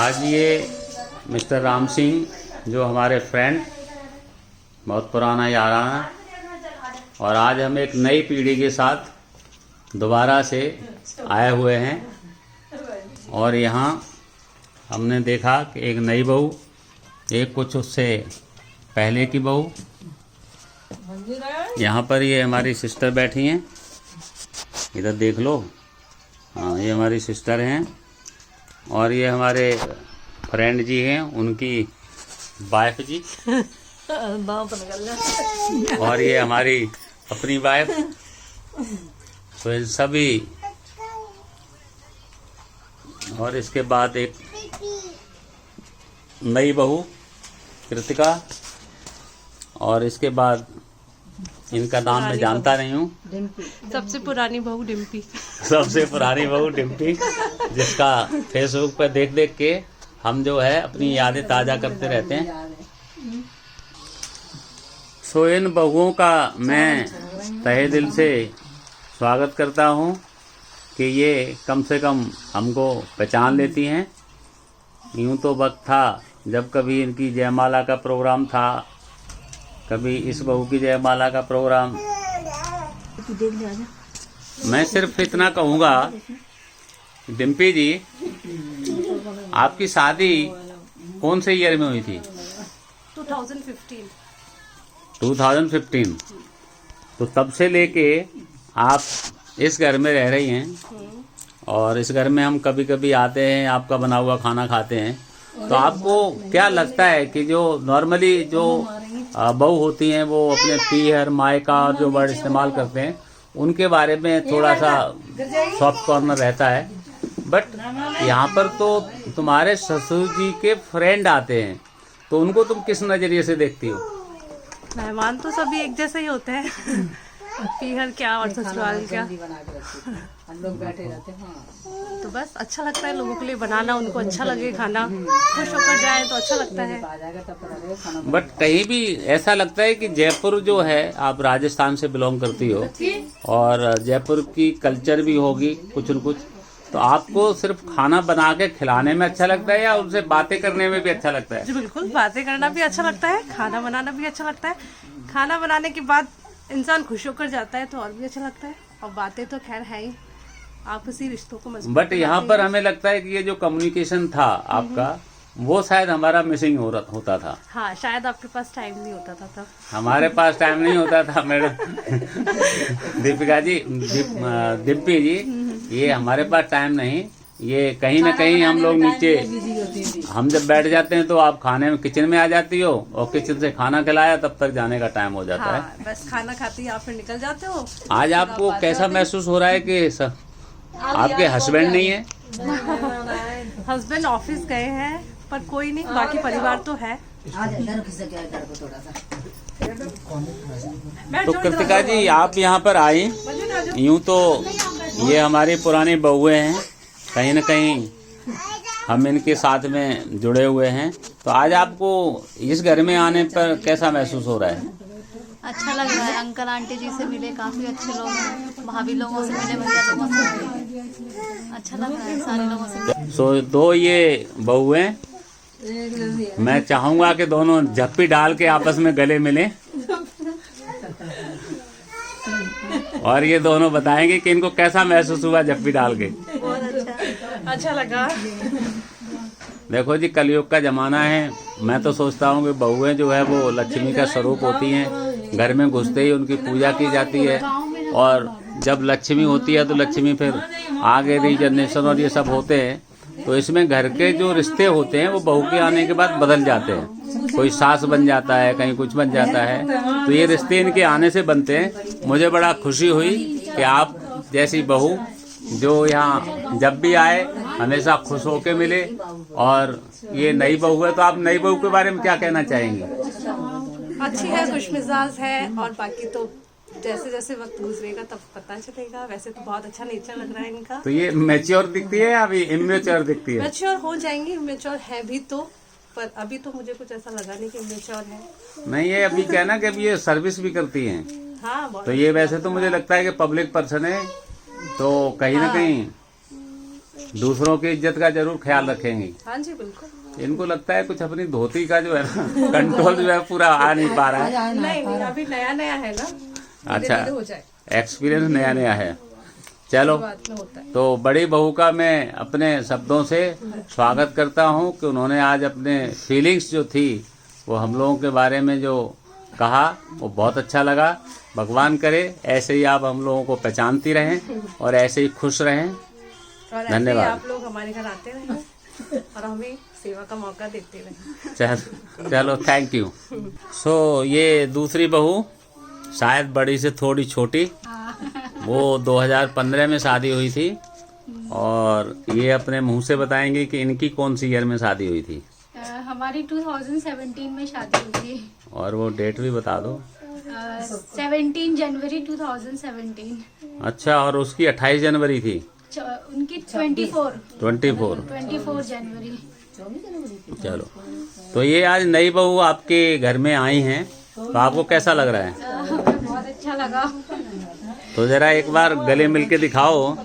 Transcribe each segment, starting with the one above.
आज ये मिस्टर राम सिंह जो हमारे फ्रेंड बहुत पुराना याराना है, और आज हम एक नई पीढ़ी के साथ दोबारा से आए हुए हैं। और यहाँ हमने देखा कि एक नई बहू, एक कुछ उससे पहले की बहू, यहाँ पर ये हमारी सिस्टर बैठी हैं, इधर देख लो। हाँ, ये हमारी सिस्टर हैं और ये हमारे फ्रेंड जी हैं, उनकी वाइफ जी और ये हमारी अपनी वाइफ। तो इन सभी, और इसके बाद एक नई बहू कृतिका, और इसके बाद इनका नाम मैं जानता नहीं हूँ, सबसे पुरानी बहू डिम्पी। सबसे पुरानी बहू डिम्पी, जिसका फेसबुक पर देख देख के हम जो है अपनी यादें ताज़ा करते रहते हैं। सो इन बहुओं का मैं तहे दिल से स्वागत करता हूँ कि ये कम से कम हमको पहचान लेती हैं। यूँ तो वक्त था जब कभी इनकी जयमाला का प्रोग्राम था, कभी इस बहू की जयमाला का प्रोग्राम। मैं सिर्फ इतना कहूँगा, डिम्पी जी, आपकी शादी कौन से ईयर में हुई थी? 2015। तो तब से लेके आप इस घर में रह रही हैं, और इस घर में हम कभी कभी आते हैं, आपका बना हुआ खाना खाते हैं। तो आपको क्या लगता है कि जो नॉर्मली जो बहू होती हैं वो अपने पीहर मायका और जो वर्ड इस्तेमाल करते हैं, उनके बारे में थोड़ा सा सॉफ्ट कॉर्नर रहता है, बट यहाँ पर तो तुम्हारे ससुर जी के फ्रेंड आते हैं, तो उनको तुम किस नजरिए से देखती हो? मेहमान तो सभी एक जैसे ही होते हैं, पीहर क्या और ससुराल क्या, हम लोग बैठे रहते हैं। तो बस अच्छा लगता है लोगों के लिए बनाना, उनको अच्छा लगे, खाना खुश होकर जाए तो अच्छा लगता है। बट कहीं भी ऐसा लगता है कि जयपुर जो है, आप राजस्थान से बिलोंग करती हो और जयपुर की कल्चर भी होगी कुछ न कुछ, तो आपको सिर्फ खाना बना के खिलाने में अच्छा लगता है या उनसे बातें करने में भी अच्छा लगता है? जी बिल्कुल, बातें करना भी अच्छा लगता है, खाना बनाना भी अच्छा लगता है। खाना बनाने के बाद इंसान खुश होकर जाता है तो और भी अच्छा लगता है, और बातें तो खैर है ही, आपसी रिश्तों को मजबूत। बट यहाँ पर हमें लगता है कि ये जो कम्युनिकेशन था आपका, वो शायद हमारा मिसिंग होता था। हाँ, शायद आपके पास टाइम नहीं होता था तब। हमारे पास टाइम नहीं होता था मैडम। दीपिका जी, डिम्पी जी, ये हमारे पास टाइम नहीं, ये कहीं ना कहीं हम लोग नीचे, हम जब बैठ जाते हैं तो आप खाने में किचन में आ जाती हो, और किचन से खाना खिलाया तब तक जाने का टाइम हो जाता है। बस खाना खाते ही आप फिर निकल जाते हो। आज आपको कैसा महसूस हो रहा है कि आपके हस्बैंड नहीं है? हस्बैंड ऑफिस गए हैं, पर कोई नहीं, बाकी परिवार तो है। तो कृतिका जी, आप यहाँ पर आई, यूँ तो ये हमारी पुरानी बहुएं हैं, कहीं न कहीं हम इनके साथ में जुड़े हुए हैं। तो आज आपको इस घर में आने पर कैसा महसूस हो रहा है? अच्छा लग रहा है। अंकल आंटी जी से मिले, काफी अच्छे लोग हैं, भाभी लोगों से मिले, भैया लोगों से मिले, अच्छा लग रहा है सारे लोगों से मिले। सो दो ये बहुएं, मैं चाहूंगा कि दोनों झप्पी डाल के आपस में गले मिलें, और ये दोनों बताएंगे कि इनको कैसा महसूस हुआ झप्पी डाल के। अच्छा लगा। देखो जी, कलयुग का जमाना है। मैं तो सोचता हूँ कि बहुएं जो है वो लक्ष्मी का स्वरूप होती हैं। घर में घुसते ही उनकी पूजा की जाती है, और जब लक्ष्मी होती है तो लक्ष्मी फिर आगे रीजनरेशन और ये सब होते हैं। तो इसमें घर के जो रिश्ते होते हैं वो बहू के आने के बाद बदल जाते हैं। कोई सास बन जाता है, कहीं कुछ बन जाता है, तो ये रिश्ते इनके आने से बनते हैं। मुझे बड़ा खुशी हुई कि आप जैसी बहू जो यहाँ जब भी आए हमेशा खुश होके मिले, और ये नई बहू है, तो आप नई बहू के बारे में क्या कहना चाहेंगी? अच्छी है, खुशमिजाज है, और बाकी तो जैसे जैसे वक्त गुजरेगा तब पता चलेगा। वैसे तो बहुत अच्छा नेचर लग रहा है इनका। तो ये मैच्योर दिखती है या अभी इमेच्योर दिखती है? मैच्योर हो जाएंगी, इमेच्योर है भी तो, पर अभी तो मुझे कुछ ऐसा लगा नहीं कि इमेच्योर है। नहीं, ये अभी कहना कि अभी ये सर्विस भी करती हैं। हाँ, तो ये वैसे तो मुझे लगता है कि पब्लिक पर्सन है, तो कहीं ना कहीं दूसरों की इज्जत का जरूर ख्याल रखेंगी। हाँ जी बिल्कुल। इनको लगता है कुछ अपनी धोती का जो है ना कंट्रोल जो है पूरा आ नहीं पा रहा है। नहीं नहीं, अभी नया नया है ना, अच्छा, धीरे-धीरे हो जाए, एक्सपीरियंस नया नया है। चलो, बात में होता है। तो बड़ी बहू का मैं अपने शब्दों से स्वागत करता हूं कि उन्होंने आज अपने फीलिंग्स जो थी वो हम लोगों के बारे में जो कहा वो बहुत अच्छा लगा। भगवान करे ऐसे ही आप हम लोगों को पहचानती रहें और ऐसे ही खुश रहें। और ऐसे ही धन्यवाद। आप लोग हमारे घर आते रहें और हमें सेवा का मौका देते रहें। चलो थैंक यू। सो ये दूसरी बहू शायद बड़ी से थोड़ी छोटी, वो 2015 में शादी हुई थी और ये अपने मुंह से बताएंगे कि इनकी कौन सी ईयर में शादी हुई थी। हमारी 2017 में शादी हुई थी और वो डेट भी बता दो। 17 जनवरी 2017। अच्छा, और उसकी 28 जनवरी थी। उनकी 24 जनवरी। चलो, तो ये आज नई बहू आपके घर में आई हैं, तो आपको कैसा लग रहा है? बहुत अच्छा लगा। तो जरा एक बार गले मिल के दिखाओ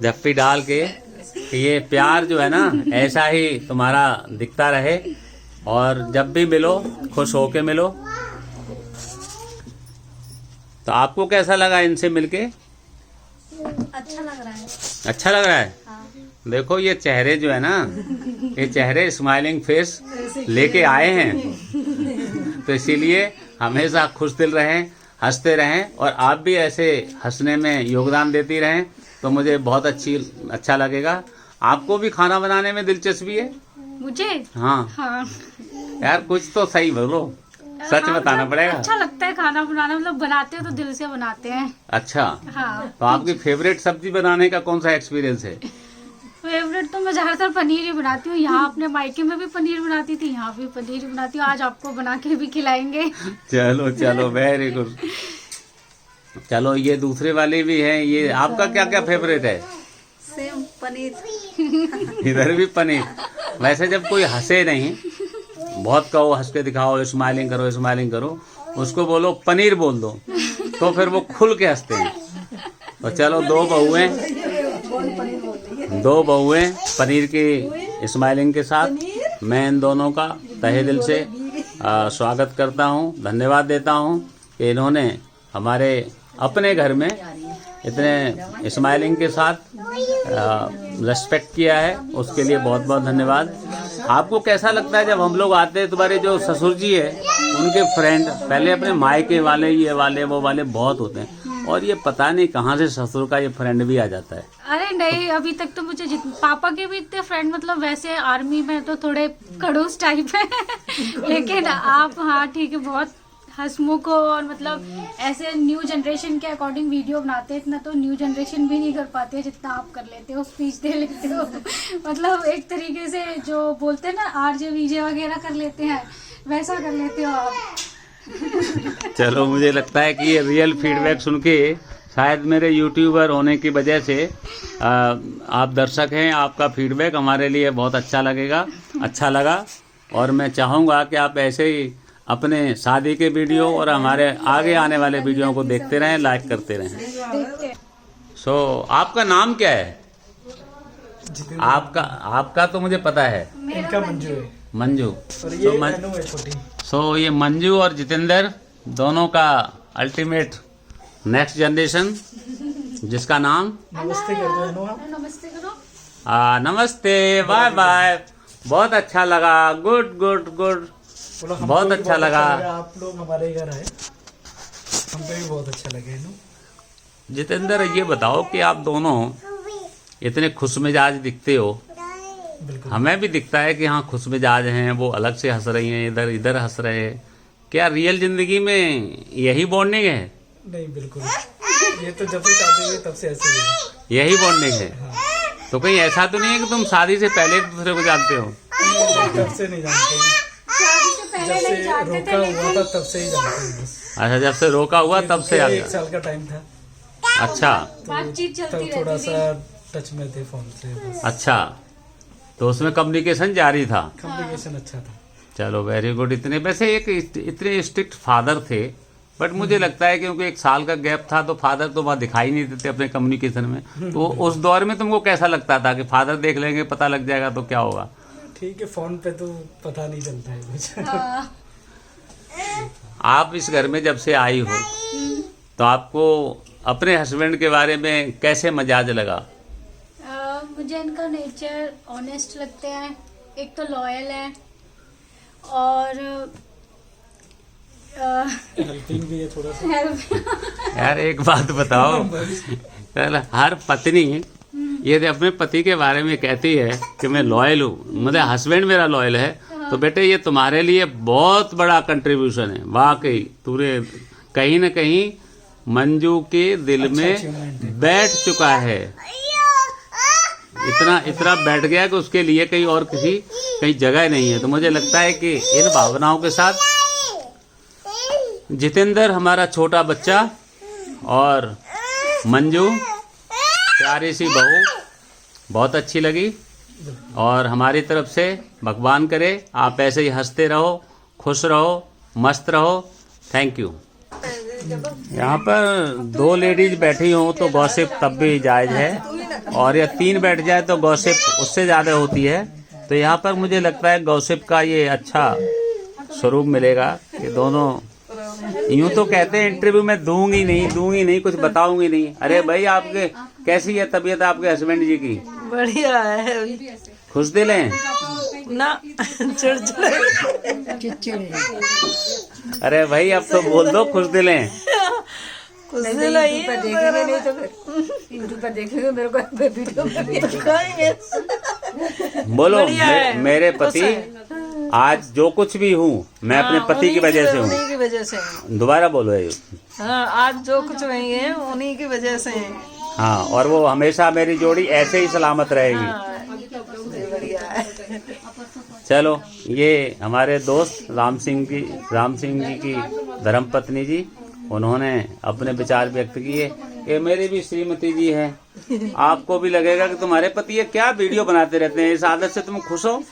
जफ्फी डाल के कि ये प्यार जो है ना ऐसा ही तुम्हारा दिखता रहे और जब भी मिलो खुश होके मिलो। तो आपको कैसा लगा इनसे मिलके? अच्छा लग रहा है। अच्छा लग रहा है। हाँ। देखो ये चेहरे जो है ना, ये चेहरे स्माइलिंग फेस लेके आए हैं, तो इसीलिए हमेशा खुश दिल रहें, हंसते रहें और आप भी ऐसे हंसने में योगदान देती रहें तो मुझे बहुत अच्छा लगेगा। आपको भी खाना बनाने में दिलचस्पी है? मुझे? हाँ हाँ। यार कुछ तो सही बोलो, सच बताना पड़ेगा। अच्छा लगता है खाना बनाना, मतलब बनाते हो तो दिल से बनाते हैं। अच्छा, हाँ। तो आपकी फेवरेट सब्जी बनाने का कौन सा एक्सपीरियंस है? फेवरेट तो मैं ज्यादातर पनीर ही बनाती हूँ। यहाँ अपने मायके में भी पनीर बनाती थी, यहाँ भी पनीर ही बनाती हूँ। आज आपको बना के भी खिलाएंगे। चलो चलो, वेरी गुड। चलो, ये दूसरे वाले भी हैं। ये आपका क्या क्या फेवरेट है? सेम पनीर। इधर भी पनीर। वैसे जब कोई हंसे नहीं, बहुत कहो हंस के दिखाओ, स्माइलिंग करो, उसको बोलो पनीर बोल दो, तो फिर वो खुल के हंसते हैं। तो चलो, दो बहुएं पनीर की स्माइलिंग के साथ मैं इन दोनों का तहे दिल से स्वागत करता हूं, धन्यवाद देता हूं कि इन्होंने हमारे अपने घर में इतने स्माइलिंग के साथ रेस्पेक्ट किया है, उसके लिए बहुत बहुत धन्यवाद। आपको कैसा लगता है जब हम लोग आते हैं? तुम्हारे जो ससुर जी है उनके फ्रेंड पहले अपने मायके वाले, ये वाले, वो वाले बहुत होते हैं, और ये पता नहीं कहाँ से ससुर का ये फ्रेंड भी आ जाता है। अरे नहीं, अभी तक तो मुझे पापा के भी इतने फ्रेंड, मतलब वैसे आर्मी में तो थोड़े खड़ूस टाइप है लेकिन आप, हाँ ठीक है, बहुत हंसमुख हो और मतलब ऐसे न्यू जनरेशन के अकॉर्डिंग वीडियो बनाते हैं। इतना तो न्यू जनरेशन भी नहीं कर पाते है जितना आप कर लेते हो, स्पीच दे लेते हो मतलब एक तरीके से जो बोलते हैं ना आरजे वीजे वगैरह कर लेते हैं, वैसा कर लेते हो आप। चलो, मुझे लगता है कि ये रियल फीडबैक सुन के शायद मेरे यूट्यूबर होने की वजह से आप दर्शक हैं, आपका फीडबैक हमारे लिए बहुत अच्छा लगा और मैं चाहूँगा कि आप ऐसे ही अपने शादी के वीडियो और हमारे आगे आने वाले वीडियो को देखते रहें, लाइक करते रहें। सो आपका नाम क्या है? आपका तो मुझे पता है, इनका मंजू है। मंजू। और ये मनु है छोटी। सो ये मंजू और जितेंद्र दोनों का अल्टीमेट नेक्स्ट जनरेशन, जिसका नाम नमस्ते कर दो अनु आप। नमस्ते करो। नमस्ते, बाय बाय। बहुत अच्छा लगा, गुड गुड गुड, बोलो हमको बहुत भी अच्छा लगा। आप लोग हमारे घर आए, हमको भी बहुत अच्छा लगे। जितेंद्र, ये बताओ कि आप दोनों इतने खुश मिजाज दिखते हो, बिल्कुल। हमें भी दिखता है कि हाँ खुश मिजाज हैं, वो अलग से हंस रही हैं, इधर इधर हंस रहे हैं। क्या रियल जिंदगी में यही बॉन्डिंग है? नहीं बिल्कुल, ये तो जब से शादी हुई तब से ऐसे ही है। यही बॉन्डिंग है। तो कहीं ऐसा तो नहीं है कि तुम शादी से पहले एक दूसरे को जानते हो? तब से नहीं जानते, जब से रोका हुआ था तब से ही जानते हैं बस। अच्छा, जब से रोका हुआ तब से आ एक गया। साल का टाइम था, अच्छा बातचीत चलती तब थोड़ा रहती थी। सा टच में थे फोन से बस। अच्छा, तो उसमें कम्युनिकेशन जारी था। कम्युनिकेशन अच्छा था। चलो, वेरी गुड। इतने वैसे एक इतने स्ट्रिक्ट फादर थे, बट मुझे लगता है क्योंकि 1 साल का गैप था तो फादर तो वहाँ दिखाई नहीं देते अपने कम्युनिकेशन में, तो उस दौर में तुमको कैसा लगता था कि फादर देख लेंगे पता लग जाएगा तो क्या होगा? ठीक है, फोन पे तो पता नहीं चलता है कुछ। आप इस घर में जब से आई हो तो आपको अपने हस्बैंड के बारे में कैसे मजाज लगा? मुझे इनका नेचर ऑनेस्ट लगते हैं, एक तो लॉयल है और हेल्पिंग भी है थोड़ा सा। यार एक बात बताओ, हर पत्नी ये अपने पति के बारे में कहती है कि मैं लॉयल हूँ, मतलब हस्बैंड मेरा लॉयल है, तो बेटे ये तुम्हारे लिए बहुत बड़ा कंट्रीब्यूशन है। वाकई तूने कहीं न कहीं मंजू के दिल में बैठ चुका है, इतना बैठ गया कि उसके लिए कहीं जगह नहीं है। तो मुझे लगता है कि इन भावनाओं के साथ जितेंद्र हमारा छोटा बच्चा और मंजू प्यारी सी बहू बहुत अच्छी लगी, और हमारी तरफ से भगवान करे आप ऐसे ही हंसते रहो, खुश रहो, मस्त रहो। Thank you. यहाँ पर 2 लेडीज बैठी हो तो गॉसिप तब भी जायज है, और या 3 बैठ जाए तो गॉसिप उससे ज्यादा होती है। तो यहाँ पर मुझे लगता है गॉसिप का ये अच्छा स्वरूप मिलेगा कि दोनों यूं तो कहते हैं इंटरव्यू में दूंगी नहीं कुछ बताऊंगी नहीं। अरे भाई आपके कैसी है तबीयत आपके हस्बैंड जी की? बढ़िया है। खुश दिल हैं ना? चिड़चिड़े। अरे भाई अब तो बोल दो खुश दिल हैं। कुछ दिल देखेंगे नहीं तो फिर यूट्यूब पर देखेंगे, मेरे को वीडियो में दिखाएंगे। बोलो मेरे पति आज जो कुछ भी हूँ मैं अपने पति की वजह से हूँ। उन्हीं की वजह से हूँ। दोबारा बोलो ये। हाँ, आज जो कुछ नहीं है उन्हीं की वजह से है। हाँ, और वो हमेशा मेरी जोड़ी ऐसे ही सलामत रहेगी। बढ़िया है। चलो, ये हमारे दोस्त राम सिंह जी की धर्मपत्नी जी, उन्होंने अपने विचार व्यक्त किए। ये मेरी भी श्रीमती जी है। आपको भी लगेगा कि तुम्हारे पति ये क्या वीडियो बनाते रहते हैं, इस आदत से तुम खुश हो?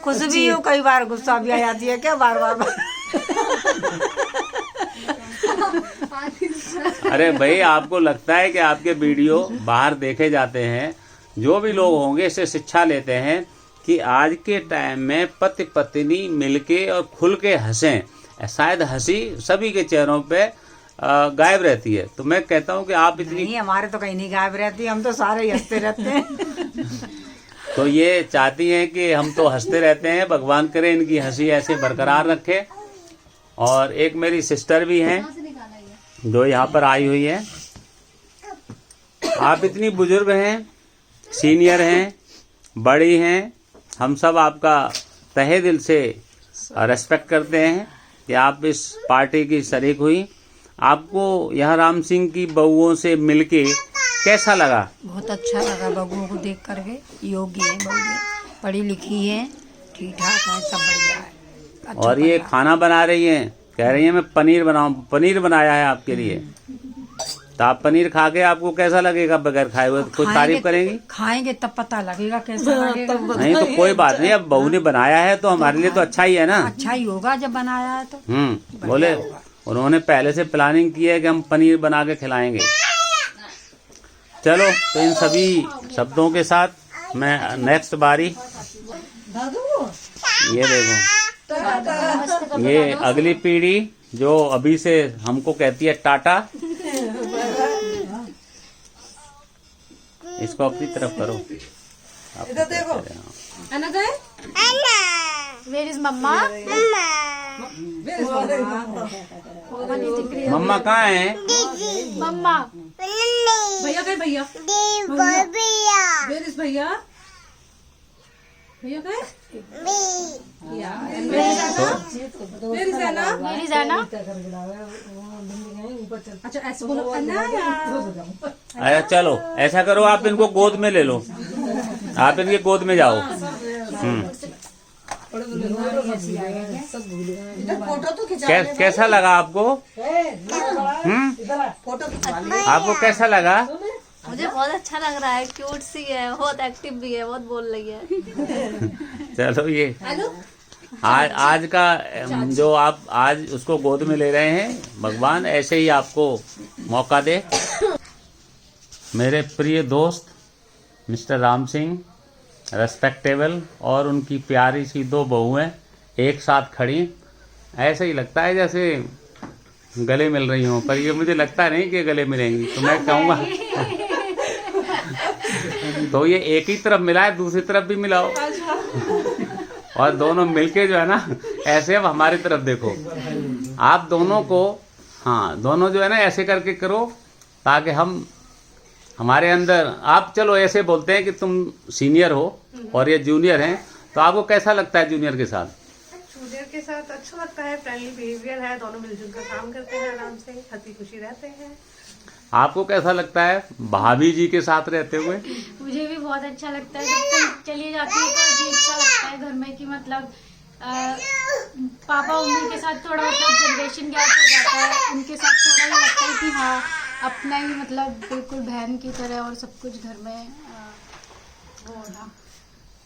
खुश भी हो, कई बार गुस्सा भी आ जाती है क्या बार बार। अरे भाई आपको लगता है कि आपके वीडियो बाहर देखे जाते हैं, जो भी लोग होंगे इससे शिक्षा लेते हैं कि आज के टाइम में पति पत्नी मिलके और खुल के हंसें, शायद हंसी सभी के चेहरों पे गायब रहती है। तो मैं कहता हूँ कि आप इतनी नहीं, हमारे तो कहीं नहीं गायब रहती, हम तो सारे ही हंसते रहते हैं। तो ये चाहती हैं कि हम तो हंसते रहते हैं, भगवान करे इनकी हंसी ऐसे बरकरार रखे। और एक मेरी सिस्टर भी हैं जो यहाँ पर आई हुई है। आप इतनी बुजुर्ग हैं, सीनियर हैं, बड़ी हैं, हम सब आपका तहे दिल से रेस्पेक्ट करते हैं कि आप इस पार्टी की शरीक हुई। आपको यहाँ राम सिंह की बहुओं से मिलके कैसा लगा? बहुत अच्छा लगा बबुओं को देख करके। योग्य है बबुएं, पढ़ी लिखी है, ठीक ठाक है, सब बढ़िया है। अच्छा और ये खाना बना रही हैं, कह रही हैं मैं पनीर बनाया है आपके लिए। तो आप पनीर खा के आपको कैसा लगेगा? बगैर खाए हुए कुछ तारीफ करेंगी? खाएंगे तब पता लगेगा कैसा लगेगा। नहीं तो कोई बात नहीं, अब बहू ने बनाया है तो हमारे लिए तो अच्छा ही है ना। अच्छा ही होगा जब बनाया है तो। बोले उन्होंने पहले से प्लानिंग की है कि हम पनीर बना के खिलाएंगे। चलो, तो इन सभी शब्दों के साथ मैं नेक्स्ट बारी, ये देखो, ये अगली पीढ़ी जो अभी से हमको कहती है टाटा, इसको अपनी तरफ करो। इधर देखो। वेयर इज मम्मा? मम्मा कहाँ है? मम्मा भैया कहे? भैया वेयर इज भैया? भैया कहे? Where is Anna? Where is Anna? अच्छा ऐसे बोलो, अन्ना या? अरे चलो ऐसा करो, आप इनको गोद में ले लो, आप इनके गोद में जाओ। कैसा लगा आपको? आपको कैसा लगा? मुझे बहुत अच्छा लग रहा है, क्यूट सी है, बहुत एक्टिव भी है, बहुत बोल रही है। चलो, ये आज का जो आप आज उसको गोद में ले रहे हैं, भगवान ऐसे ही आपको मौका दे। मेरे प्रिय दोस्त मिस्टर राम सिंह, रेस्पेक्टेबल, और उनकी प्यारी सी 2 बहुएं एक साथ खड़ी, ऐसे ही लगता है जैसे गले मिल रही हों, पर ये मुझे लगता नहीं कि गले मिलेंगी, तो मैं कहूँगा तो ये एक ही तरफ मिला है, दूसरी तरफ भी मिलाओ, और दोनों मिलके जो है ना ऐसे अब हमारी तरफ देखो। आप दोनों को, हाँ, दोनों जो है ना ऐसे करके करो, ताकि हमारे अंदर, आप चलो ऐसे बोलते हैं कि तुम सीनियर हो और ये जूनियर हैं, तो आपको कैसा लगता है जूनियर के साथ? जूनियर के साथ अच्छा लगता है, फ्रेंडली बिहेवियर है, दोनों मिलजुल कर काम करते हैं, आराम से हंसी खुशी रहते हैं। आपको कैसा लगता है भाभी जी के साथ रहते हुए? मुझे भी बहुत अच्छा लगता है, जब तक चली जाती है तो अजीब सा लगता है घर में कि मतलब पापा मम्मी के साथ थोड़ा मतलब जनरेशन गैप हो जाता है, उनके साथ थोड़ा ही लगता है कि हाँ अपना ही मतलब बिल्कुल बहन की तरह और सब कुछ घर में वो होना।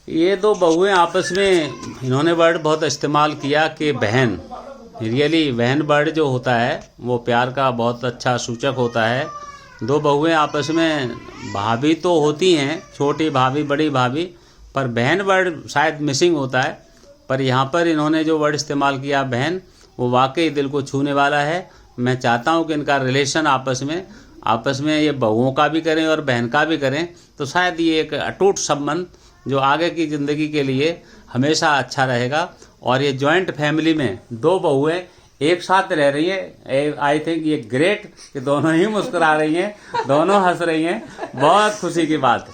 ये 2 बहुएं आपस में, इन्होंने वर्ड बहुत इस्तेमाल किया कि बहन, रियली बहन वर्ड जो होता है वो प्यार का बहुत अच्छा सूचक होता है। 2 बहुएं आपस में भाभी तो होती हैं, छोटी भाभी बड़ी भाभी, पर बहन वर्ड शायद मिसिंग होता है, पर यहाँ पर इन्होंने जो वर्ड इस्तेमाल किया बहन, वो वाकई दिल को छूने वाला है। मैं चाहता हूँ कि इनका रिलेशन आपस में ये बहुओं का भी करें और बहन का भी करें, तो शायद ये एक अटूट संबंध जो आगे की ज़िंदगी के लिए हमेशा अच्छा रहेगा। और ये जॉइंट फैमिली में 2 बहुएं एक साथ रह रही हैं, आई थिंक ये ग्रेट कि दोनों ही मुस्कुरा रही हैं, दोनों हंस रही हैं, बहुत खुशी की बात।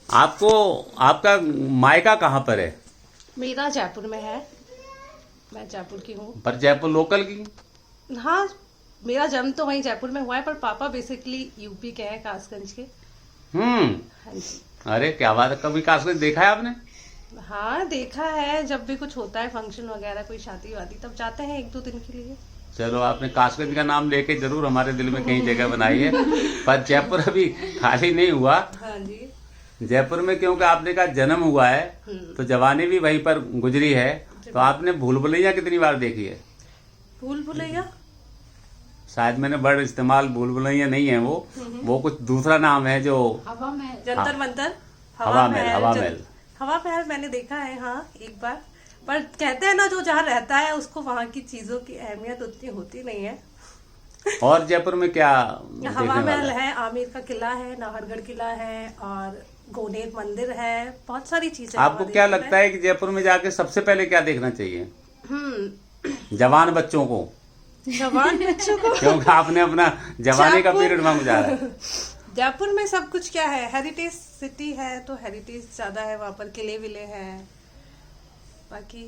आपका मायका कहाँ पर है? मेरा जयपुर में है, मैं जयपुर की हूँ। पर जयपुर लोकल की? हाँ, मेरा जन्म तो वहीं जयपुर में हुआ है, पर पापा बेसिकली यूपी के हैं, कासगंज के। हाँ जी। अरे क्या बात है, कभी कासगंज देखा है आपने? हाँ देखा है, जब भी कुछ होता है फंक्शन वगैरह, कोई शादी वादी, तब जाते हैं 1-2 दिन के लिए। चलो, आपने कासगंज का नाम लेके जरूर हमारे दिल में कहीं जगह बनाई है, पर जयपुर अभी खाली नहीं हुआ। हाँ जी। जयपुर में क्योंकि आपने का जन्म हुआ है तो जवानी भी वहीं पर गुजरी है, तो आपने भूल भुलैया कितनी बार देखी है? भूल भुलैया शायद मैंने वर्ड इस्तेमाल, भूल भुलैया नहीं है वो कुछ दूसरा नाम है जो हवा में जंतर मंतर, हवा महल हवा महल मैंने देखा है, हाँ एक बार। पर कहते हैं ना, जो जहाँ रहता है उसको वहाँ की चीजों की अहमियत उतनी होती नहीं है। और जयपुर में क्या हवा महल है, आमेर का किला है, नाहरगढ़ किला है, और गोनेर मंदिर है, बहुत सारी चीजें। आपको क्या लगता है कि जयपुर में जाके सबसे पहले क्या देखना चाहिए? जवान बच्चों को, जवान बच्चों को क्योंकि आपने अपना जवानी का पीरियड वहाँ गुजारा है। जयपुर में सब कुछ क्या है, हेरिटेज सिटी है, तो हेरिटेज ज्यादा है, वहाँ पर किले विले हैं, बाकी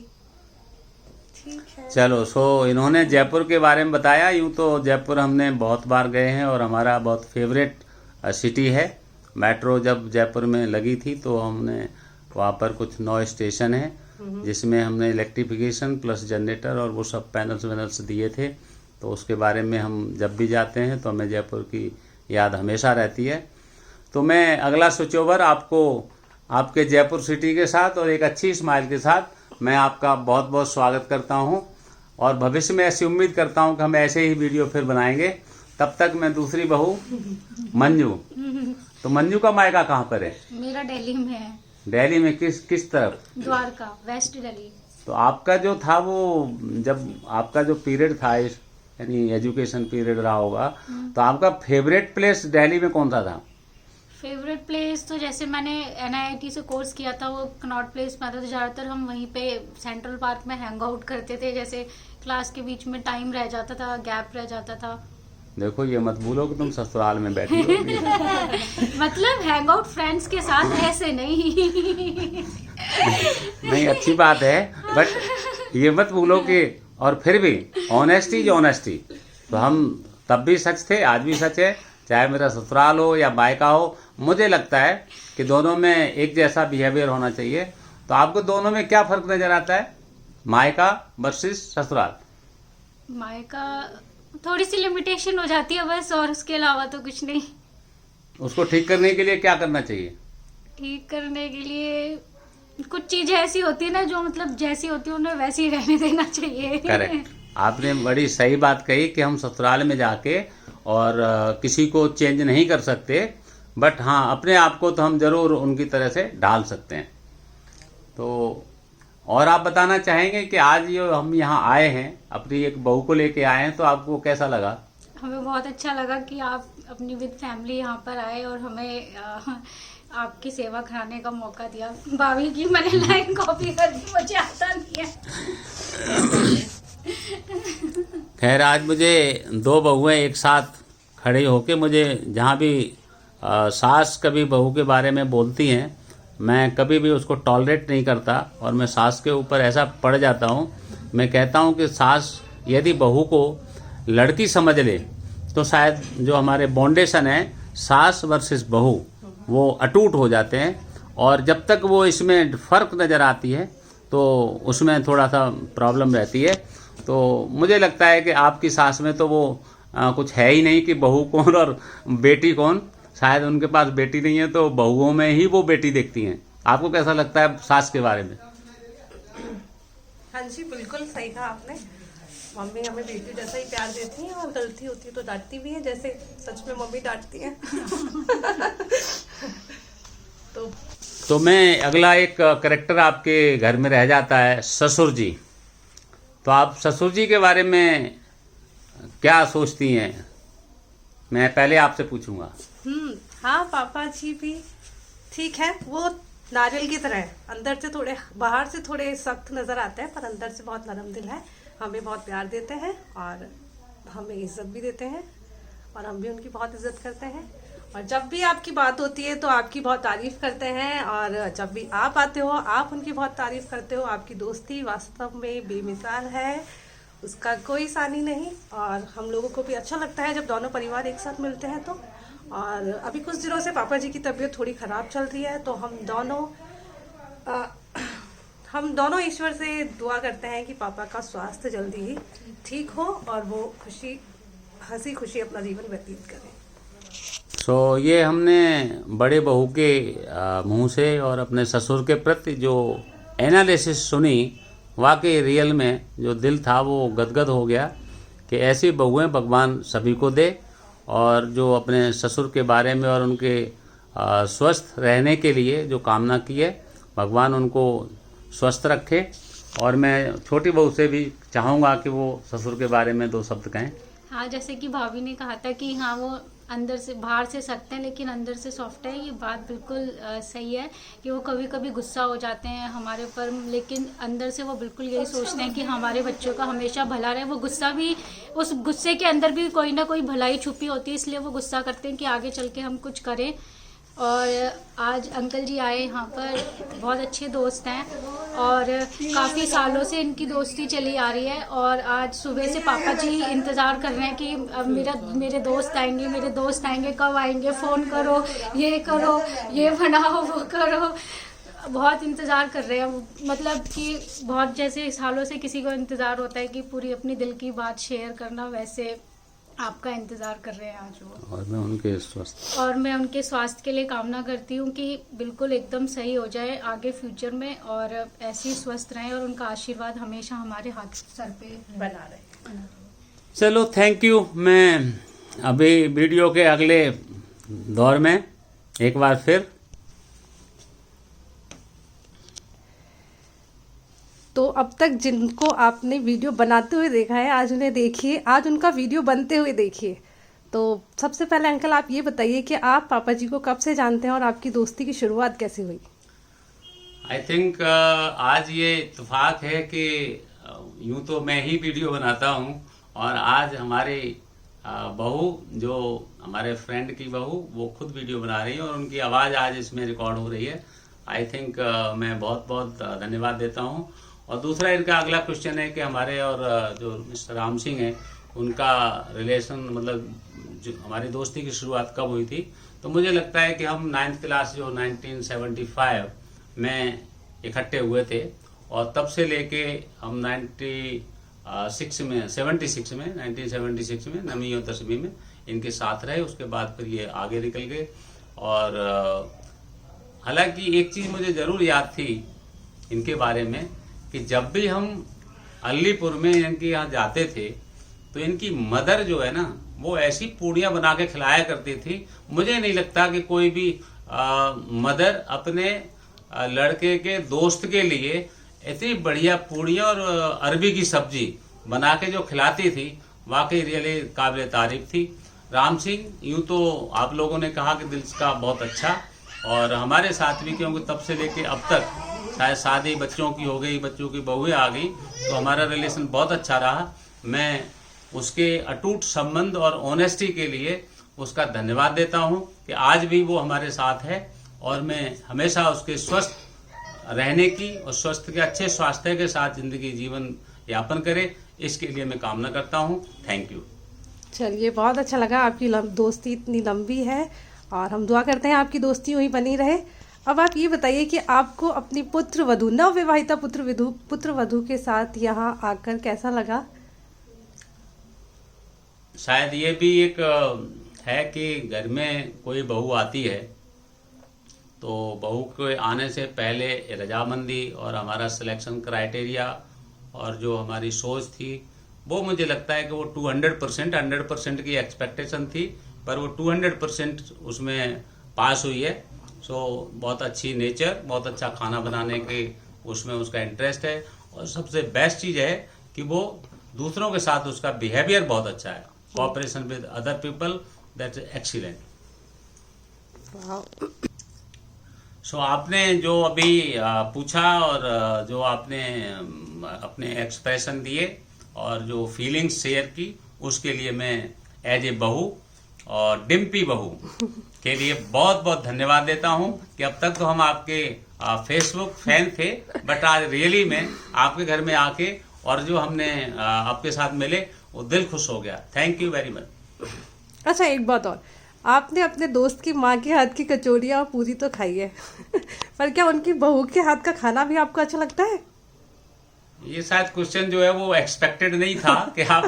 ठीक है। चलो, सो इन्होंने जयपुर के बारे में बताया। यूँ तो जयपुर हमने बहुत बार गए हैं और हमारा बहुत फेवरेट सिटी है। मेट्रो जब जयपुर में लगी थी तो हमने वहाँ पर कुछ 9 स्टेशन है, जिसमें हमने इलेक्ट्रिफिकेशन प्लस जनरेटर और वो सब पैनल्स वैनल्स दिए थे। तो उसके बारे में हम जब भी जाते हैं तो हमें जयपुर की याद हमेशा रहती है। तो मैं अगला स्विच ओवर आपको आपके जयपुर सिटी के साथ और एक अच्छी स्माइल के साथ मैं आपका बहुत बहुत स्वागत करता हूं, और भविष्य में ऐसी उम्मीद करता हूं कि हम ऐसे ही वीडियो फिर बनाएंगे। तब तक मैं दूसरी बहू मंजू, तो मंजू का मायका कहाँ पर है? मेरा दिल्ली में है। दिल्ली में किस तरफ? द्वारका, वेस्ट दिल्ली। तो आपका जो था वो, जब आपका जो पीरियड था, यानी एजुकेशन पीरियड रहा होगा, तो आपका फेवरेट प्लेस दिल्ली में कौन सा था? फेवरेट प्लेस तो जैसे मैंने NIT से कोर्स किया था, वो कनॉट प्लेस में था, तो ज़्यादातर हम वहीं पे सेंट्रल पार्क में हैंग आउट करते थे। जैसे क्लास के बीच में टाइम रह जाता था, गैप रह जाता था। देखो, ये मत भूलो कि तुम ससुराल में बैठी हो। मतलब हैंग आउट फ्रेंड्स के साथ, ऐसे नहीं। नहीं, अच्छी बात है, बट ये मत भूलो कि, और फिर भी ऑनेस्टी इज ऑनेस्टी। तो हम तब भी सच थे, आज भी सच है, चाहे मेरा ससुराल हो या मायका हो। मुझे लगता है कि दोनों में एक जैसा बिहेवियर होना चाहिए। तो आपको दोनों में क्या फर्क नजर आता है, मायका वर्सेस ससुराल? मायका थोड़ी सी लिमिटेशन हो जाती है बस, और उसके अलावा तो कुछ नहीं। उसको ठीक करने के लिए क्या करना चाहिए? ठीक करने के लिए कुछ चीजें ऐसी होती है ना जो मतलब जैसी होती है उन्हें वैसी ही रहने देना चाहिए। करेक्ट, आपने बड़ी सही बात कही कि हम ससुराल में जाके और किसी को चेंज नहीं कर सकते, बट हाँ अपने आप को तो हम जरूर उनकी तरह से ढाल सकते हैं। तो और आप बताना चाहेंगे कि आज ये हम यहाँ आए हैं, अपनी एक बहू को लेके आए हैं, तो आपको कैसा लगा? हमें बहुत अच्छा लगा कि आप अपनी विद फैमिली यहाँ पर आए और हमें आपकी सेवा कराने का मौका दिया। भाभी की मैंने लाइन कॉपी कर दी, मुझे आता नहीं है। खैर आज मुझे दो बहुएं एक साथ खड़ी होके, मुझे जहाँ भी सास कभी बहू के बारे में बोलती हैं, मैं कभी भी उसको टॉलरेट नहीं करता और मैं सास के ऊपर ऐसा पड़ जाता हूँ। मैं कहता हूँ कि सास यदि बहू को लड़की समझ ले तो शायद जो हमारे बाउंडेशन है सास वर्सेस बहू वो अटूट हो जाते हैं, और जब तक वो इसमें फ़र्क नज़र आती है तो उसमें थोड़ा सा प्रॉब्लम रहती है। तो मुझे लगता है कि आपकी सास में तो वो कुछ है ही नहीं कि बहू कौन और बेटी कौन, शायद उनके पास बेटी नहीं है तो बहुओं में ही वो बेटी देखती हैं। आपको कैसा लगता है सास के बारे में? हाँ जी, बिल्कुल सही कहा आपने। मम्मी हमें बेटी जैसा ही प्यार देती हैं और गलती होती है तो डांटती भी है, जैसे सच में मम्मी डांटती हैं। तो मैं अगला एक कैरेक्टर आपके घर में रह जाता है, ससुर जी। तो आप ससुर जी के बारे में क्या सोचती हैं? मैं पहले आपसे पूछूंगा। हाँ, पापा जी भी ठीक है। वो नारियल की तरह है, अंदर से थोड़े, बाहर से थोड़े सख्त नजर आते हैं पर अंदर से बहुत नरम दिल है। हमें बहुत प्यार देते हैं और हमें इज्जत भी देते हैं और हम भी उनकी बहुत इज्जत करते हैं। और जब भी आपकी बात होती है तो आपकी बहुत तारीफ करते हैं, और जब भी आप आते हो आप उनकी बहुत तारीफ करते हो। आपकी दोस्ती वास्तव में बेमिसाल है, उसका कोई सानी नहीं। और हम लोगों को भी अच्छा लगता है जब दोनों परिवार एक साथ मिलते हैं तो। और अभी कुछ दिनों से पापा जी की तबीयत थोड़ी ख़राब चल रही है, तो हम दोनों ईश्वर से दुआ करते हैं कि पापा का स्वास्थ्य जल्दी ही ठीक हो और वो हंसी खुशी अपना जीवन व्यतीत करें। सो ये हमने बड़े बहू के मुंह से और अपने ससुर के प्रति जो एनालिसिस सुनी, वाकई रियल में जो दिल था वो गदगद हो गया कि ऐसी बहुएं भगवान सभी को दे, और जो अपने ससुर के बारे में और उनके स्वस्थ रहने के लिए जो कामना की है, भगवान उनको स्वस्थ रखे। और मैं छोटी बहू से भी चाहूँगा कि वो ससुर के बारे में दो शब्द कहें। हाँ, जैसे कि भाभी ने कहा था कि हाँ वो अंदर से, बाहर से सख्त है लेकिन अंदर से सॉफ्ट है, ये बात बिल्कुल सही है कि वो कभी कभी गुस्सा हो जाते हैं हमारे ऊपर, लेकिन अंदर से वो बिल्कुल यही सोचते हैं कि हमारे बच्चों का हमेशा भला रहे। वो गुस्सा भी, उस गुस्से के अंदर भी कोई ना कोई भलाई छुपी होती है, इसलिए वो गुस्सा करते हैं कि आगे चल के हम कुछ करें। और आज अंकल जी आए यहाँ पर, बहुत अच्छे दोस्त हैं और काफ़ी सालों से इनकी दोस्ती चली आ रही है। और आज सुबह से पापा जी इंतज़ार कर रहे हैं कि अब मेरे दोस्त आएंगे, कब आएंगे, फ़ोन करो, ये करो, ये बनाओ, वो करो। बहुत इंतज़ार कर रहे हैं, मतलब कि बहुत जैसे सालों से किसी को इंतज़ार होता है कि पूरी अपनी दिल की बात शेयर करना, वैसे आपका इंतज़ार कर रहे हैं आज वो। और मैं उनके स्वास्थ्य के लिए कामना करती हूँ कि बिल्कुल एकदम सही हो जाए आगे फ्यूचर में, और ऐसे ही स्वस्थ रहें और उनका आशीर्वाद हमेशा हमारे हाथ सर पे बना रहे। चलो, थैंक यू। मैं अभी वीडियो के अगले दौर में एक बार फिर तो अब तक जिनको आपने वीडियो बनाते हुए देखा है, आज उन्हें देखिए, आज उनका वीडियो बनते हुए देखिए। तो सबसे पहले अंकल आप ये बताइए कि आप पापा जी को कब से जानते हैं और आपकी दोस्ती की शुरुआत कैसे हुई? आई थिंक आज ये इत्तेफाक है कि यूं तो मैं ही वीडियो बनाता हूं, और आज हमारी बहू, जो हमारे फ्रेंड की बहू, वो खुद वीडियो बना रही है और उनकी आवाज़ आज इसमें रिकॉर्ड हो रही है। आई थिंक मैं बहुत बहुत धन्यवाद देता हूं। और दूसरा इनका अगला क्वेश्चन है कि हमारे और जो मिस्टर राम सिंह हैं उनका रिलेशन, मतलब जो हमारी दोस्ती की शुरुआत कब हुई थी। तो मुझे लगता है कि हम 9th क्लास जो 1975 में इकट्ठे हुए थे, और तब से लेके हम 1976 में 9वीं और 10वीं में इनके साथ रहे। उसके बाद फिर ये आगे निकल गए। और हालांकि एक चीज़ मुझे ज़रूर याद थी इनके बारे में कि जब भी हम अलीपुर में इनके यहाँ जाते थे तो इनकी मदर जो है ना वो ऐसी पूड़ियाँ बना के खिलाया करती थी। मुझे नहीं लगता कि कोई भी मदर अपने लड़के के दोस्त के लिए इतनी बढ़िया पूड़ियाँ और अरबी की सब्जी बना के जो खिलाती थी, वाकई रियली काबिल तारीफ थी। राम सिंह, यूं तो आप लोगों ने कहा कि दिल का बहुत अच्छा, और हमारे साथ भी, क्योंकि तब से लेके अब तक शायद शादी बच्चों की हो गई, बच्चों की बहुएं आ गई, तो हमारा रिलेशन बहुत अच्छा रहा। मैं उसके अटूट संबंध और ऑनेस्टी के लिए उसका धन्यवाद देता हूं कि आज भी वो हमारे साथ है, और मैं हमेशा उसके स्वस्थ रहने की और स्वस्थ के अच्छे स्वास्थ्य के साथ जिंदगी जीवन यापन करे, इसके लिए मैं कामना करता हूं। Thank you. चलिए, बहुत अच्छा लगा, आपकी दोस्ती इतनी लंबी है और हम दुआ करते हैं आपकी दोस्ती यूं ही बनी रहे। अब आप ये बताइए कि आपको अपनी पुत्रवधू, नवविवाहिता पुत्रवधू के साथ यहाँ आकर कैसा लगा? शायद ये भी एक है कि घर में कोई बहू आती है तो बहू के आने से पहले रजामंदी और हमारा सिलेक्शन क्राइटेरिया और जो हमारी सोच थी, वो मुझे लगता है कि वो 100% की एक्सपेक्टेशन थी, पर वो 200% उसमें पास हुई है। सो बहुत अच्छी नेचर, बहुत अच्छा खाना बनाने के उसमें उसका इंटरेस्ट है, और सबसे बेस्ट चीज़ है कि वो दूसरों के साथ उसका बिहेवियर बहुत अच्छा है, cooperation with other people, that's excellent. So आपने जो अभी पूछा और जो आपने अपने एक्सप्रेशन दिए और जो फीलिंग्स शेयर की, उसके लिए मैं एज ए बहू और डिम्पी बहू के लिए बहुत बहुत धन्यवाद देता हूं कि अब तक तो हम आपके फेसबुक फैन थे, बट आज रियली में आपके घर में आके और जो हमने आपके साथ मिले, वो दिल खुश हो गया। Thank you very much. अच्छा, एक बात और, आपने अपने दोस्त की माँ के हाथ की कचौड़ियाँ पूरी तो खाई है पर क्या उनकी बहू के हाथ का खाना भी आपको अच्छा लगता है? ये शायद क्वेश्चन जो है वो एक्सपेक्टेड नहीं था कि आप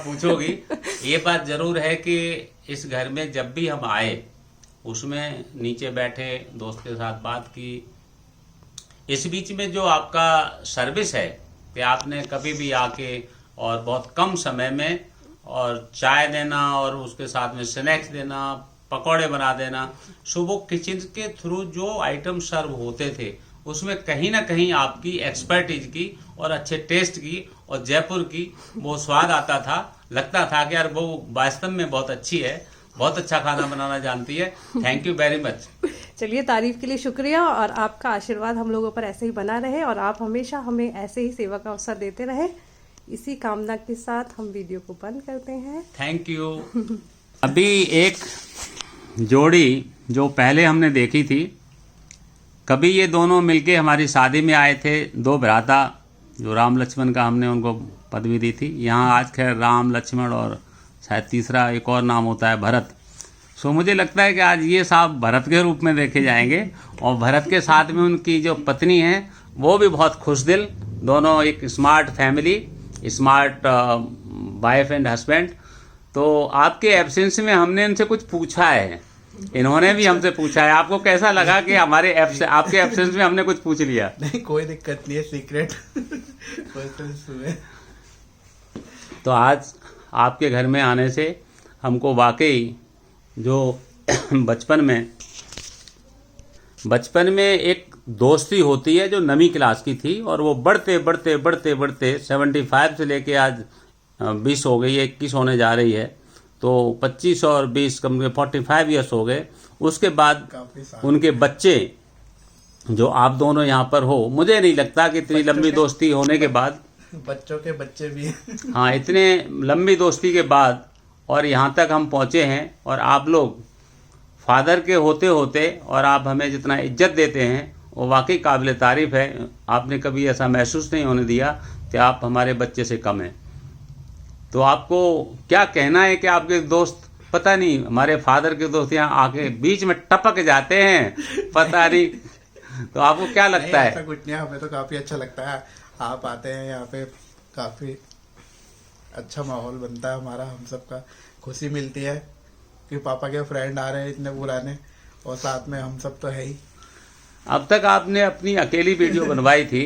पूछोगी। ये बात जरूर है कि इस घर में जब भी हम आए, उसमें नीचे बैठे दोस्त के साथ बात की। इस बीच में जो आपका सर्विस है कि आपने कभी भी आके और बहुत कम समय में और चाय देना और उसके साथ में स्नैक्स देना, पकौड़े बना देना, सुबह किचन के थ्रू जो आइटम सर्व होते थे, उसमें कहीं ना कहीं आपकी एक्सपर्टीज की और अच्छे टेस्ट की और जयपुर की वो स्वाद आता था। लगता था कि यार वो वास्तव में बहुत अच्छी है, बहुत अच्छा खाना बनाना जानती है। Thank you very much. चलिए, तारीफ के लिए शुक्रिया, और आपका आशीर्वाद हम लोगों पर ऐसे ही बना रहे और आप हमेशा हमें ऐसे ही सेवा का अवसर देते रहे। इसी कामना के साथ हम वीडियो को बंद करते हैं। Thank you. अभी एक जोड़ी जो पहले हमने देखी थी, कभी ये दोनों मिलके हमारी शादी में आए थे, दो भ्राता, जो राम लक्ष्मण का हमने उनको पदवी दी थी। यहाँ आज खैर राम लक्ष्मण और शायद तीसरा एक और नाम होता है भरत। सो मुझे लगता है कि आज ये साहब भरत के रूप में देखे जाएंगे, और भरत के साथ में उनकी जो पत्नी है वो भी बहुत खुशदिल, दोनों एक smart family, smart wife and husband. तो आपके एब्सेंस में हमने इनसे कुछ पूछा है, इन्होंने भी हमसे पूछा है। आपको कैसा लगा कि हमारे आपके एब्सेंस में हमने कुछ पूछ लिया? नहीं, कोई दिक्कत नहीं है, सीक्रेट। तो आज आपके घर में आने से हमको वाकई जो बचपन में एक दोस्ती होती है जो नवीं क्लास की थी, और वो बढ़ते बढ़ते बढ़ते बढ़ते 75 से लेके आज 20 हो गई है, 21 होने जा रही है, तो 25 और 20 कम के 45 ईयर्स हो गए। उसके बाद उनके बच्चे जो आप दोनों यहाँ पर हो, मुझे नहीं लगता कि इतनी लंबी दोस्ती होने के बाद, बच्चों के बच्चे भी हाँ, इतने लंबी दोस्ती के बाद और यहाँ तक हम पहुँचे हैं, और आप लोग फादर के होते होते और आप हमें जितना इज्जत देते हैं वो वाकई काबिल तारीफ है। आपने कभी ऐसा महसूस नहीं होने दिया कि आप हमारे बच्चे से कम हैं। तो आपको क्या कहना है कि आपके दोस्त, पता नहीं, हमारे फादर के दोस्त यहाँ आके बीच में टपक जाते हैं, पता नहीं, तो आपको क्या लगता है? ऐसा कुछ नहीं, हमें तो काफी अच्छा लगता है। आप आते हैं यहाँ पे, काफी अच्छा माहौल बनता है हमारा, हम सबका खुशी मिलती है कि पापा के फ्रेंड आ रहे हैं इतने पुराने, और साथ में हम सब तो है ही। अब तक आपने अपनी अकेली वीडियो बनवाई थी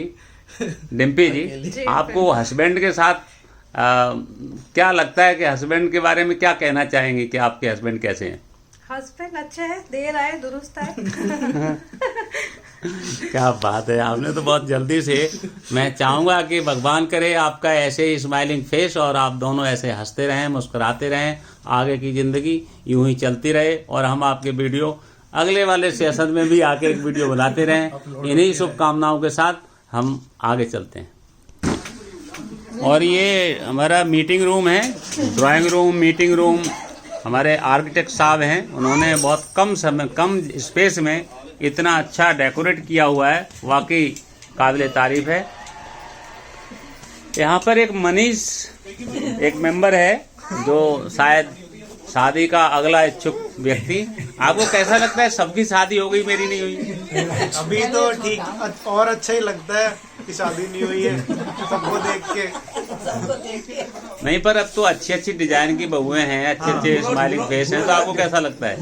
डिम्पी जी, आपको हस्बैंड के साथ क्या लगता है कि हस्बैंड के बारे में क्या कहना चाहेंगे कि आपके हस्बैंड कैसे हैं? हस्बैंड अच्छे हैं, देर आए दुरुस्त आए। क्या बात है, आपने तो बहुत जल्दी से। मैं चाहूंगा कि भगवान करे आपका ऐसे ही स्माइलिंग फेस और आप दोनों ऐसे हंसते रहें, मुस्कुराते रहें, आगे की जिंदगी यूं ही चलती रहे और हम आपके वीडियो अगले वाले सेशन में भी आके एक वीडियो बनाते रहें। इन्हीं शुभकामनाओं के साथ हम आगे चलते हैं। और ये हमारा मीटिंग रूम है, ड्राइंग रूम, मीटिंग रूम। हमारे आर्किटेक्ट साहब हैं, उन्होंने बहुत कम स्पेस में इतना अच्छा डेकोरेट किया हुआ है, वाकई काबिल तारीफ है। यहाँ पर एक मनीष एक मेंबर है जो शायद शादी का अगला इच्छुक व्यक्ति। आपको कैसा लगता है, सबकी शादी हो गई, मेरी नहीं हुई? अभी तो ठीक और अच्छा ही लगता है कि शादी नहीं हुई है सबको देख के। नहीं, पर अब तो अच्छी अच्छी डिजाइन की बहुएं हैं, अच्छे अच्छे स्माइलिंग फेस हैं, तो आपको कैसा लगता है?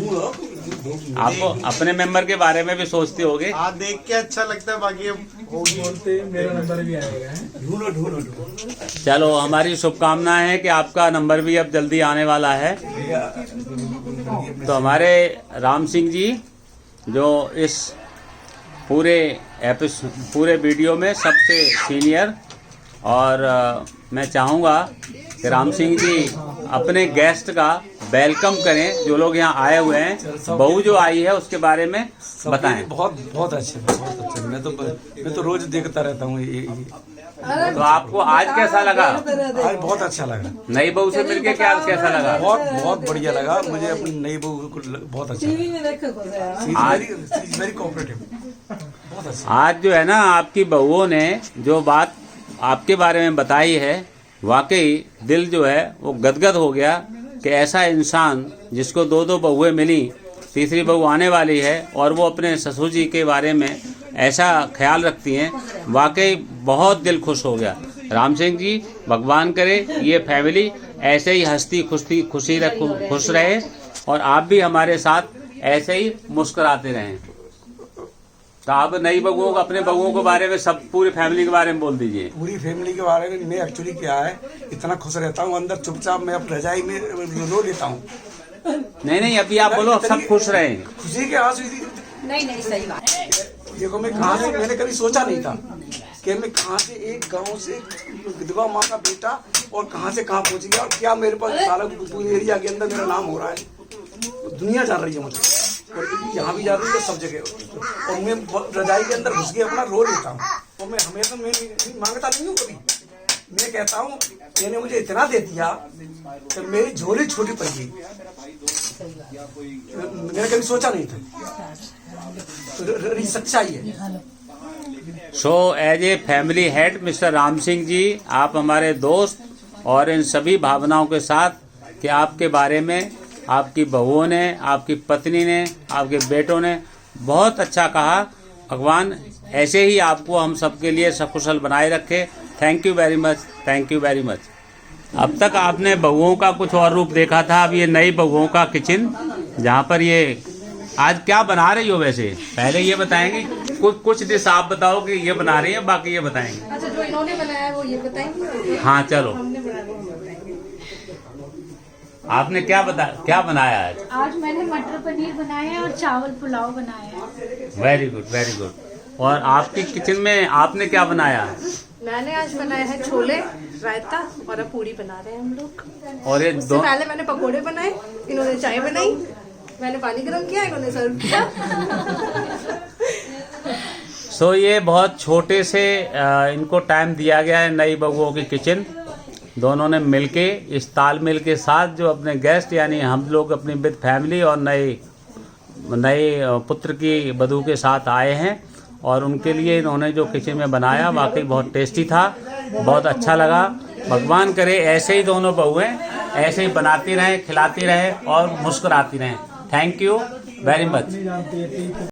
आपको अपने मेंबर के बारे में भी सोचते होगे? हाँ, देख के अच्छा लगता है। बाकी अब होगी, मेरा नंबर भी आएगा। ढूंढो। चलो, हमारी शुभकामना है कि आपका नंबर भी अब जल्दी आने वाला है। तो हमारे राम सिंह जी जो इस पूरे वीडियो में सबसे सीनियर, और मैं चाहूँगा कि राम सिंह जी अपने गेस्ट का वेलकम करें। जो लोग यहाँ आए हुए हैं, बहू जो आई है उसके बारे में बताएं। बहुत अच्छे। मैं तो रोज देखता रहता हूँ ये। तो आपको आज कैसा लगा? आज बहुत अच्छा लगा। नई बहू से मिलके कैसा लगा? बहुत बढ़िया लगा मुझे। अपनी नई बहू को बहुत अच्छा वेरी कोऑपरेटिव, बहुत अच्छा। आज जो है ना, आपकी बहुओं ने जो बात आपके बारे में बताई है, वाकई दिल जो है वो गदगद हो गया कि ऐसा इंसान जिसको दो बहुएं मिली, तीसरी बहू आने वाली है और वो अपने ससुर जी के बारे में ऐसा ख्याल रखती हैं, वाकई बहुत दिल खुश हो गया। राम सिंह जी, भगवान करे ये फैमिली ऐसे ही हंसती खुश रहे और आप भी हमारे साथ ऐसे ही मुस्कुराते रहें। तो आप नई बहूओं को, अपने बहूओं के बारे में, सब पूरी फैमिली के बारे में बोल दीजिए। पूरी फैमिली के बारे में मैं एक्चुअली क्या है, इतना खुश रहता हूँ अंदर, चुपचाप मैं अपनी रजाई में रो लेता हूँ। नहीं, अभी आप बोलो, सब खुश रहे। खुशी के आंसू। नहीं सही बात। देखो, मैं कहाँ से, मैंने कभी सोचा नहीं था कि मैं कहाँ से एक गांव से विधवा माँ का बेटा और कहाँ से कहाँ पहुँच गया, और क्या मेरे पास सारा पूरे एरिया के अंदर मेरा नाम हो रहा है। दुनिया जान रही है मुझे, और यहाँ भी जा रही है, सब जगह। और मैं रजाई के अंदर घुस के अपना रो लेता हूँ, और मैं हमेशा मांगता नहीं हूँ कभी। मैं कहता हूँ मैंने मुझे इतना दे दिया कि मेरी झोली छोटी पड़ गई। मैंने कभी सोचा नहीं था, तो सच्चाई है। So as a family head mister Ram Singh ji, आप हमारे दोस्त, और इन सभी भावनाओं के साथ कि आपके बारे में आपकी बहुओं ने, आपकी पत्नी ने, आपके बेटों ने बहुत अच्छा कहा। भगवान ऐसे ही आपको हम सबके लिए सकुशल बनाए रखे। Thank you very much, thank you very much. अब तक आपने बहुओं का कुछ और रूप देखा था, अब ये नई बहुओं का किचन, जहाँ पर ये आज क्या बना रही हो? वैसे पहले ये बताएंगे, कुछ डिश आप बताओ कि ये बना रही है, बाकी ये बताएंगे। अच्छा, जो इन्होंने बनाया है वो ये बताएंगे? हाँ चलो, हमने बनाया वो बताएंगे। आपने क्या बनाया आज? आज मैंने मटर पनीर बनाया है और चावल पुलाव बनाया है। Very good, very good. और आपकी किचन में आपने क्या बनाया? मैंने आज बनाया है छोले, रायता, और अब पूरी बना रहे हैं हम लोग। और ये उससे पहले मैंने पकोड़े बनाए, इन्होंने चाय बनाई, मैंने पानी गर्म किया, इन्होंने सर्व किया। सो ये बहुत छोटे से इनको टाइम दिया गया है नई बहुओं की किचन। दोनों ने मिलके इस तालमेल के साथ जो अपने गेस्ट, यानी हम लोग अपनी विद फैमिली और नए पुत्र की वधू के साथ आए हैं, और उनके लिए इन्होंने जो किचन में बनाया वाकई बहुत टेस्टी था, बहुत अच्छा लगा। भगवान करे ऐसे ही दोनों बहुएं ऐसे ही बनाती रहें, खिलाती रहें और मुस्कुराती रहें। Thank you very much.